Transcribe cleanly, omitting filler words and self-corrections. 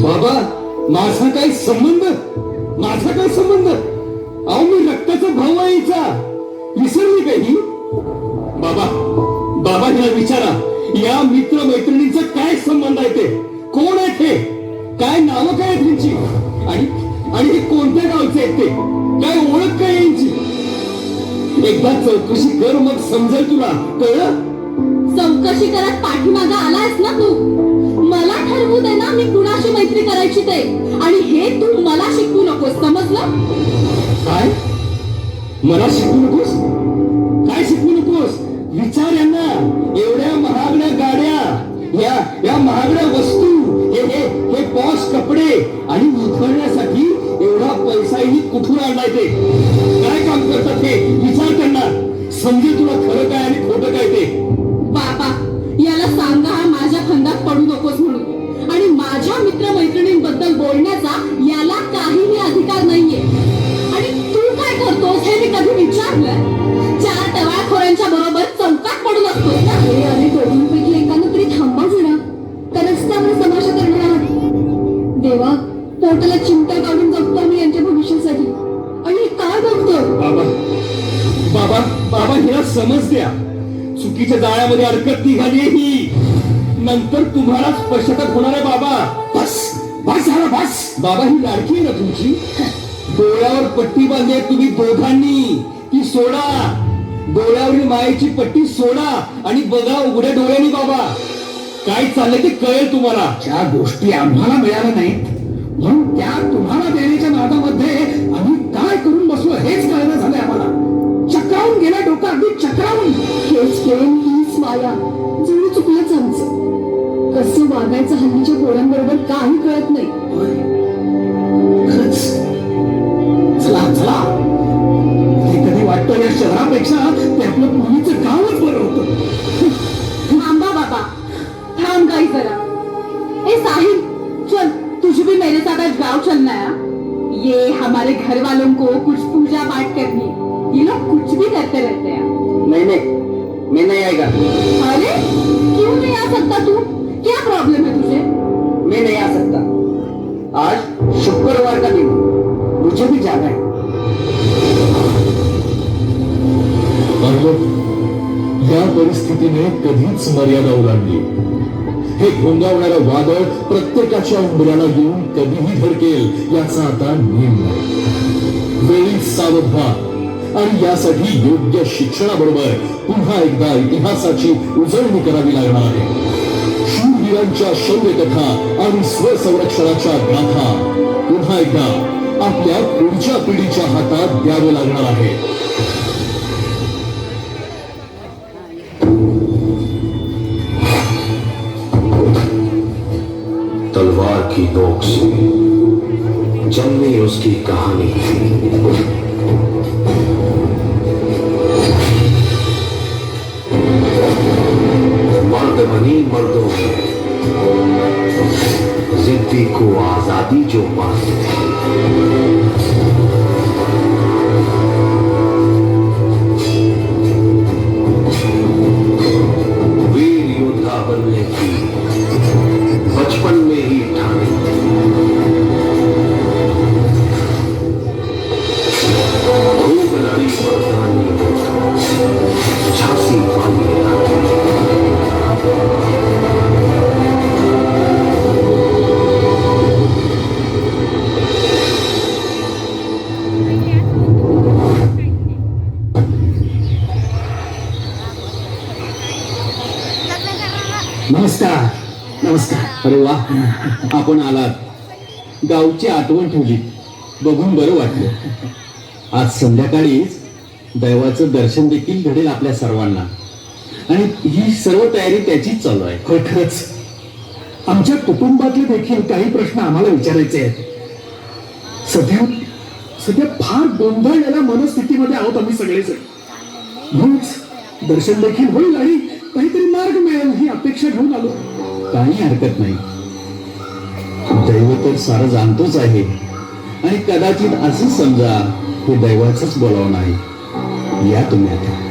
बाबा माझा काय संबंध, माझा काय संबंध? अहो मी रक्ताचा भाऊ आहे हिचा, विसरली काही? बाबा बाबा हिला विचारा, या मित्र मैत्रिणींचा काय संबंध आहे, ते कोण आहे, ते काय नावं काय आहेत त्यांची, आणि हे कोणत्या गावचे आहेत, ते काय ओळख काय यांची? एकदा चौकशी कर, मग समजेल तुला, कळलं? चौकशी करत पाठीमागा आलायस ना तू, मला ठरवू दे ना मी कुणाशी मैत्री करायची ते, आणि हे तू मला शिकवू नकोस, समजलं? काय मला शिकवू नकोस? काय शिकवू नकोस? विचार यांना, एवढ्या महागड्या गाड्या, या महागड्या वस्तू, हे पॉश कपडे आणि उधळण्यासाठी एवढा पैसाही कुठून आणलाय, ते काय काम करतात ते विचार त्यांना, समजेल तुला खरं काय आणि खोटं काय ते. बाबा याला सांगा माझ्या फंदात पडू नकोस म्हणून, आणि माझ्या मित्र मैत्रिणींबद्दल बोलण्याचा याला काहीही अधिकार नाहीये. आणि तू काय करतोस हे मी कधी विचारलं? 4 टवाळखोरांच्या बरोबर चौकात पडू नकोस ना. अरे दोघींपैकी एकानं तरी थांबा जरा, का रस्त्यावर तमाशा करणार आहात? देवा, पोटाला चिमटा काढून जगतो आम्ही यांच्या भविष्यासाठी, आणि काय बघतो? बाबा बाबा हिला समज द्या, चुकीच्या जाळ्यामध्ये अडकत निघाली ही, नंतर तुम्हालाच पश्चाताप होणार आहे. बाबा बस बस झाला बस. बाबा ही लाडकी आहे ना तुमची, डोळ्यावर पट्टी बांधली तुम्ही दोघांनी, ती सोडा, डोळ्यावरील मायेची पट्टी सोडा आणि बघा उघड्या डोळ्यांनी बाबा काय चाललंय ते कळेल तुम्हाला. ज्या गोष्टी आम्हाला मिळाल्या नाहीत म्हणून त्या तुम्हाला देण्याच्या नादामध्ये आम्ही काय करून बसलो हेच कळणं झालंय आम्हाला. चक्रावून गेला डोका, अगदी चक्रावून. हेच प्रेम, हीच माया, जणू चुकलंच आमचं. कसं वागायचं हल्लीच्या पोरांबरोबर काही कळत नाही. खरंच चला चला, कधी वाटतं या शहरापेक्षा ते आपलं पूर्वीचं गावच बरं होतं. थांबा बाबा, थांब काही जरा. ए साहिल, चल तुझे भी मेरे साथ आज गाँव चलना है. ये हमारे घर वालों को कुछ पूजा पाठ करनी है, ये लोग कुछ भी करते रहते हैं. नहीं मैं नहीं आएगा. अरे क्यों नहीं आ सकता तू? क्या प्रॉब्लम है तुझे? मैं नहीं आ सकता, आज शुक्रवार का दिन, मुझे भी जाना है. या परिस्थितीने कधीच मर्यादा ओलांडली. हे घोंगावणारं वादळ प्रत्येकाच्या उंबऱ्याला येऊन कधीही धडकेल याचा आता नेम नाही. वेळीच सावध व्हा आणि यासाठी योग्य शिक्षणाबरोबर पुन्हा एकदा इतिहासाची उजळणी करावी लागणार आहे. शूरवीरांच्या शौर्यकथा आणि स्वसंरक्षणाच्या गाथा पुन्हा एकदा आपल्या पुढच्या पिढीच्या हातात द्यावे लागणार आहे. तलवार की नोक से जन्मी उसकी कहानी थी. उन्हीं मर्दों में जिद्दी को आजादी जो पाते थे। वीर योद्धा बनने की बचपन में ही ठानी खूब लड़ी मर्दानी झांसी वाली रानी। नमस्कार नमस्कार. अरे वा, आपण आलात. गावची आठवण ठेवली, बघून बरं वाटलं. आज संध्याकाळीच दैवाचं दर्शन देखील घडेल आपल्या सर्वांना, आणि ही सर्व तयारी त्याचीच चालू आहे. होय, खरंच आमच्या कुटुंबातले देखील काही प्रश्न आम्हाला विचारायचे आहेत. सध्या सध्या फार गोंधळलेल्या मनस्थितीमध्ये आहोत आम्ही सगळेजण. म्हणूनच दर्शन देखील होईल आणि काहीतरी मार्ग मिळेल ही अपेक्षा घेऊन आलो. काही हरकत नाही. दैव तर सारं जाणतोच आहे, आणि कदाचित असं समजा हे दैवाचंच बोलावणं आहे. या तुम्ही आता.